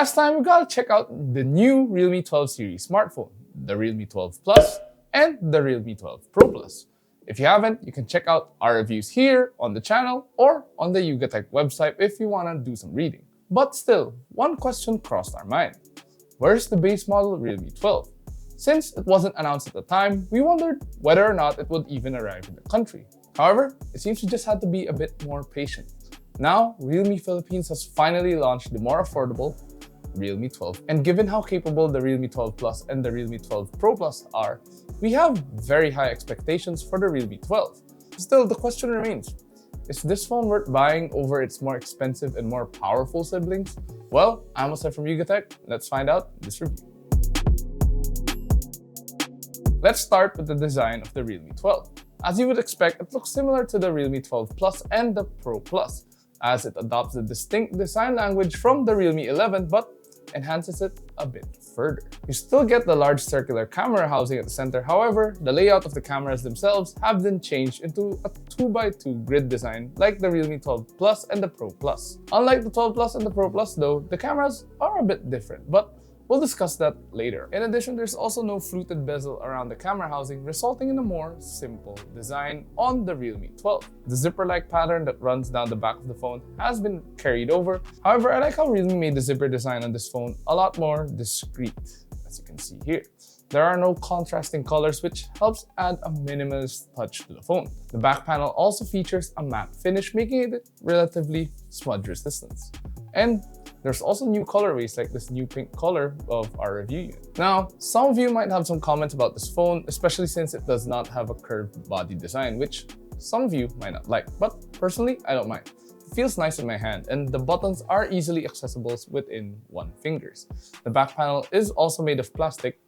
last time, we gotta check out the new Realme 12 series smartphone, the Realme 12 Plus and the Realme 12 Pro Plus. If you haven't, you can check out our reviews here on the channel or on the Yugatech website if you wanna do some reading. But still, one question crossed our mind. Where's the base model Realme 12? Since it wasn't announced at the time, we wondered whether or not it would even arrive in the country. However, it seems we just had to be a bit more patient. Now, Realme Philippines has finally launched the more affordable Realme 12. And given how capable the Realme 12 Plus and the Realme 12 Pro Plus are, we have very high expectations for the Realme 12. Still, the question remains, is this phone worth buying over its more expensive and more powerful siblings? Well, I'm Jose from Yugatech. Let's find out in this review. Let's start with the design of the Realme 12. As you would expect, it looks similar to the Realme 12 Plus and the Pro Plus, as it adopts the distinct design language from the Realme 11 but enhances it a bit further. You still get the large circular camera housing at the center, however, the layout of the cameras themselves have been changed into a 2x2 grid design like the Realme 12 Plus and the Pro Plus. Unlike the 12 Plus and the Pro Plus though, the cameras are a bit different, but we'll discuss that later. In addition, there's also no fluted bezel around the camera housing, resulting in a more simple design on the Realme 12. The zipper-like pattern that runs down the back of the phone has been carried over. However, I like how Realme made the zipper design on this phone a lot more discreet, as you can see here. There are no contrasting colors, which helps add a minimalist touch to the phone. The back panel also features a matte finish, making it relatively smudge resistant. And there's also new colorways like this new pink color of our review unit. Now, some of you might have some comments about this phone, especially since it does not have a curved body design, which some of you might not like, but personally, I don't mind. It feels nice in my hand, and the buttons are easily accessible within one finger. The back panel is also made of plastic,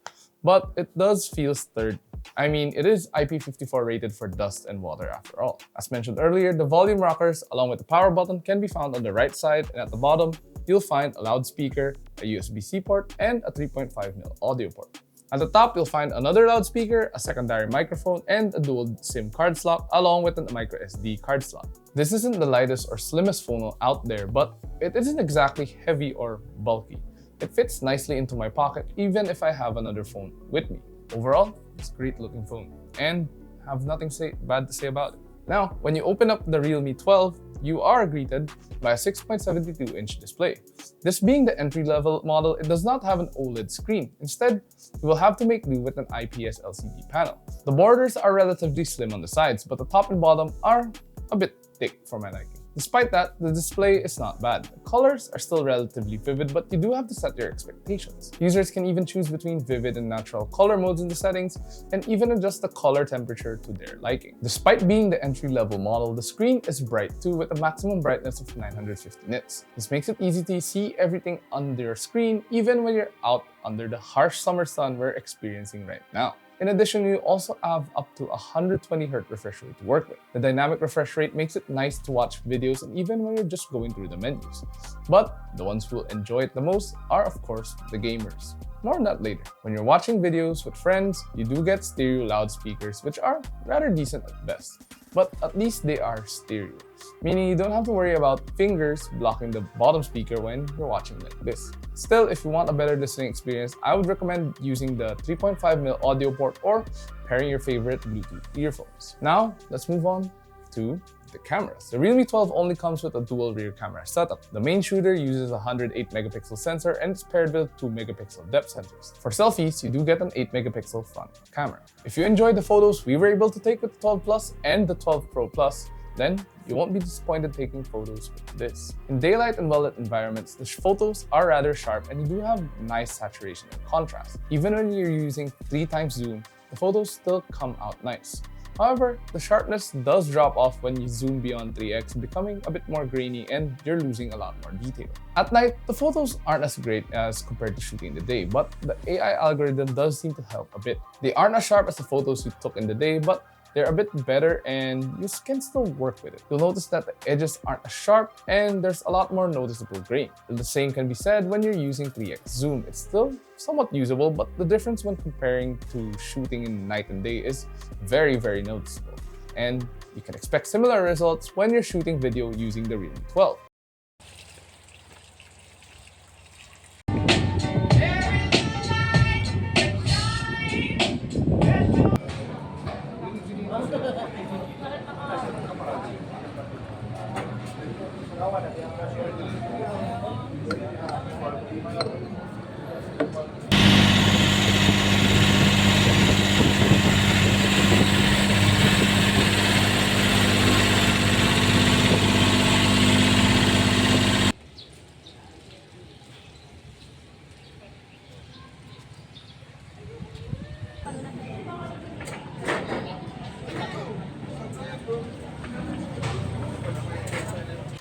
but it does feel sturdy. I mean, it is IP54 rated for dust and water after all. As mentioned earlier, the volume rockers along with the power button can be found on the right side, and at the bottom, you'll find a loudspeaker, a USB-C port, and a 3.5mm audio port. At the top, you'll find another loudspeaker, a secondary microphone, and a dual SIM card slot, along with a microSD card slot. This isn't the lightest or slimmest phone out there, but it isn't exactly heavy or bulky. It fits nicely into my pocket, even if I have another phone with me. Overall, it's a great looking phone, and have nothing bad to say about it. Now, when you open up the Realme 12, you are greeted by a 6.72-inch display. This being the entry-level model, it does not have an OLED screen. Instead, you will have to make do with an IPS LCD panel. The borders are relatively slim on the sides, but the top and bottom are a bit thick for my liking. Despite that, the display is not bad. The colors are still relatively vivid, but you do have to set your expectations. Users can even choose between vivid and natural color modes in the settings, and even adjust the color temperature to their liking. Despite being the entry-level model, the screen is bright too, with a maximum brightness of 950 nits. This makes it easy to see everything on your screen, even when you're out under the harsh summer sun we're experiencing right now. In addition, you also have up to 120Hz refresh rate to work with. The dynamic refresh rate makes it nice to watch videos and even when you're just going through the menus. But the ones who will enjoy it the most are, of course, the gamers. More on that later. When you're watching videos with friends, you do get stereo loudspeakers, which are rather decent at best. But at least they are stereo, meaning you don't have to worry about fingers blocking the bottom speaker when you're watching like this. Still, if you want a better listening experience, I would recommend using the 3.5mm audio port or pairing your favorite Bluetooth earphones. Now, let's move on to the cameras. The Realme 12 only comes with a dual rear camera setup. The main shooter uses a 108-megapixel sensor and is paired with 2-megapixel depth sensors. For selfies, you do get an 8-megapixel front camera. If you enjoyed the photos we were able to take with the 12 Plus and the 12 Pro Plus, then you won't be disappointed taking photos with this. In daylight and well-lit environments, the photos are rather sharp and you do have nice saturation and contrast. Even when you're using 3x zoom, the photos still come out nice. However, the sharpness does drop off when you zoom beyond 3x, becoming a bit more grainy and you're losing a lot more detail. At night, the photos aren't as great as compared to shooting in the day, but the AI algorithm does seem to help a bit. They aren't as sharp as the photos you took in the day, but they're a bit better and you can still work with it. You'll notice that the edges aren't as sharp and there's a lot more noticeable grain. The same can be said when you're using 3x zoom. It's still somewhat usable, but the difference when comparing to shooting in night and day is very, very noticeable. And you can expect similar results when you're shooting video using the Realme 12.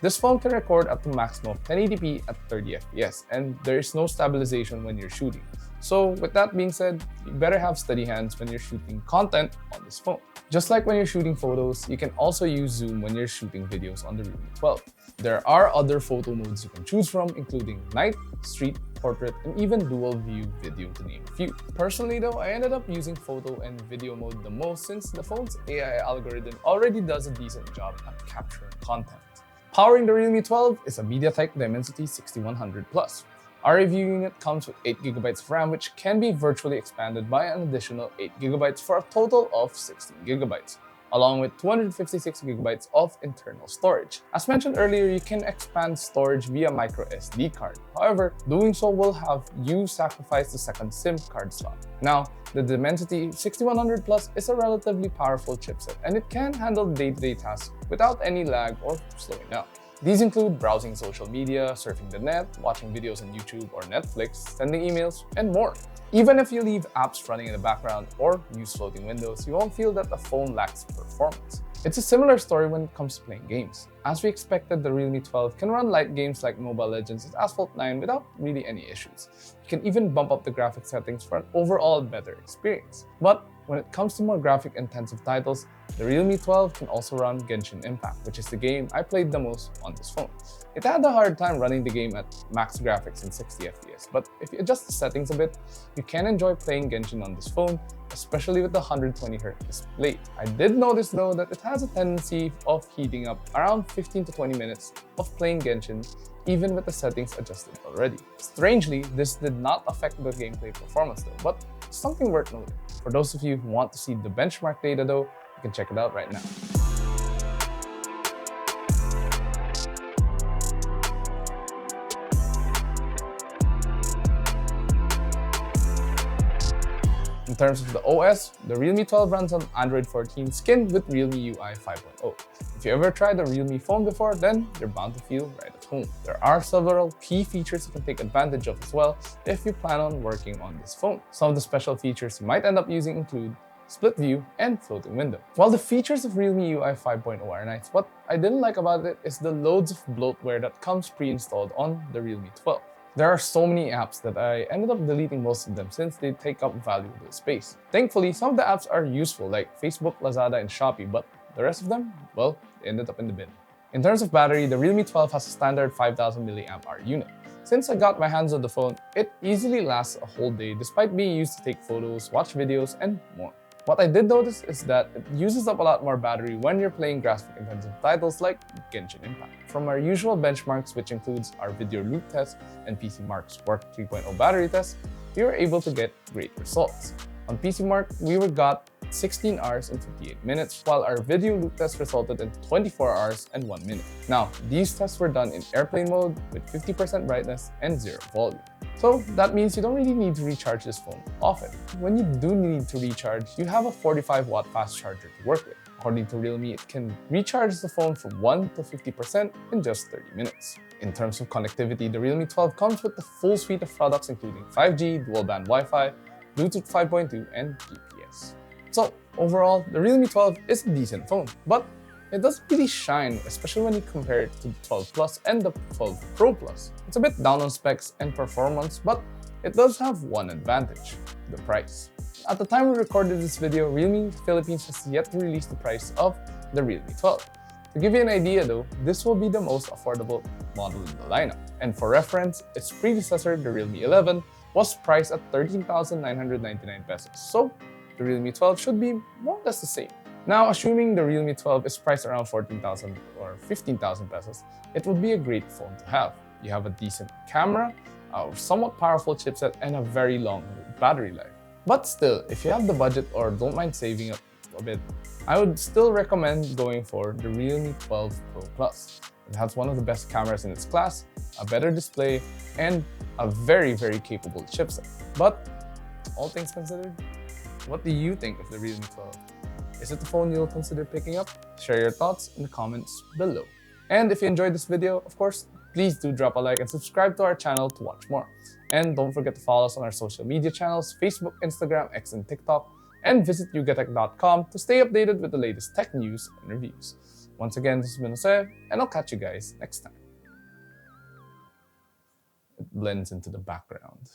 This phone can record up to maximum of 1080p at 30 FPS, and there is no stabilization when you're shooting. So with that being said, you better have steady hands when you're shooting content on this phone. Just like when you're shooting photos, you can also use zoom when you're shooting videos on the Realme 12. There are other photo modes you can choose from, including night, street, portrait, and even dual view video, to name a few. Personally though, I ended up using photo and video mode the most since the phone's AI algorithm already does a decent job at capturing content. Powering the Realme 12 is a MediaTek Dimensity 6100 Plus. Our review unit comes with 8GB of RAM, which can be virtually expanded by an additional 8GB for a total of 16GB, along with 256GB of internal storage. As mentioned earlier, you can expand storage via micro SD card. However, doing so will have you sacrifice the second SIM card slot. Now, the Dimensity 6100 Plus is a relatively powerful chipset, and it can handle day-to-day tasks without any lag or slowing down. These include browsing social media, surfing the net, watching videos on YouTube or Netflix, sending emails, and more. Even if you leave apps running in the background or use floating windows, you won't feel that the phone lacks performance. It's a similar story when it comes to playing games. As we expected, the Realme 12 can run light games like Mobile Legends and Asphalt 9 without really any issues. You can even bump up the graphics settings for an overall better experience. But when it comes to more graphic-intensive titles, the Realme 12 can also run Genshin Impact, which is the game I played the most on this phone. It had a hard time running the game at max graphics and 60 FPS, but if you adjust the settings a bit, you can enjoy playing Genshin on this phone, especially with the 120Hz display. I did notice though that it has a tendency of heating up around 15 to 20 minutes of playing Genshin, even with the settings adjusted already. Strangely, this did not affect the gameplay performance though, but something worth noting. For those of you who want to see the benchmark data though, you can check it out right now. In terms of the OS, the Realme 12 runs on Android 14 skinned with Realme UI 5.0. If you ever tried a Realme phone before, then you're bound to feel right at home. There are several key features you can take advantage of as well if you plan on working on this phone. Some of the special features you might end up using include split view and floating window. While the features of Realme UI 5.0 are nice, what I didn't like about it is the loads of bloatware that comes pre-installed on the Realme 12. There are so many apps that I ended up deleting most of them since they take up valuable space. Thankfully, some of the apps are useful like Facebook, Lazada, and Shopee, but the rest of them, well, they ended up in the bin. In terms of battery, the Realme 12 has a standard 5000 mAh unit. Since I got my hands on the phone, it easily lasts a whole day despite being used to take photos, watch videos, and more. What I did notice is that it uses up a lot more battery when you're playing graphic-intensive titles like Genshin Impact. From our usual benchmarks, which includes our video loop test and PCMark's Work 3.0 battery test, we were able to get great results. On PCMark, we got 16 hours and 58 minutes, while our video loop test resulted in 24 hours and 1 minute. Now, these tests were done in airplane mode with 50% brightness and 0 volume. So that means you don't really need to recharge this phone often. When you do need to recharge, you have a 45-watt fast charger to work with. According to Realme, it can recharge the phone from 1 to 50% in just 30 minutes. In terms of connectivity, the Realme 12 comes with the full suite of products including 5G, dual-band Wi-Fi, Bluetooth 5.2, and GPS. So overall, the Realme 12 is a decent phone, but it doesn't really shine, especially when you compare it to the 12 Plus and the 12 Pro Plus. It's a bit down on specs and performance, but it does have one advantage: the price. At the time we recorded this video, Realme Philippines has yet to release the price of the Realme 12. To give you an idea though, this will be the most affordable model in the lineup. And for reference, its predecessor, the Realme 11, was priced at 13,999 pesos. So the Realme 12 should be more or less the same. Now, assuming the Realme 12 is priced around 14,000 or 15,000 pesos, it would be a great phone to have. You have a decent camera, a somewhat powerful chipset, and a very long battery life. But still, if you have the budget or don't mind saving up a bit, I would still recommend going for the Realme 12 Pro Plus. It has one of the best cameras in its class, a better display, and a very, very capable chipset. But all things considered, what do you think of the Realme 12? Is it a phone you'll consider picking up? Share your thoughts in the comments below. And if you enjoyed this video, of course, please do drop a like and subscribe to our channel to watch more. And don't forget to follow us on our social media channels, Facebook, Instagram, X, and TikTok, and visit yugatech.com to stay updated with the latest tech news and reviews. Once again, this has been Jose, and I'll catch you guys next time. It blends into the background.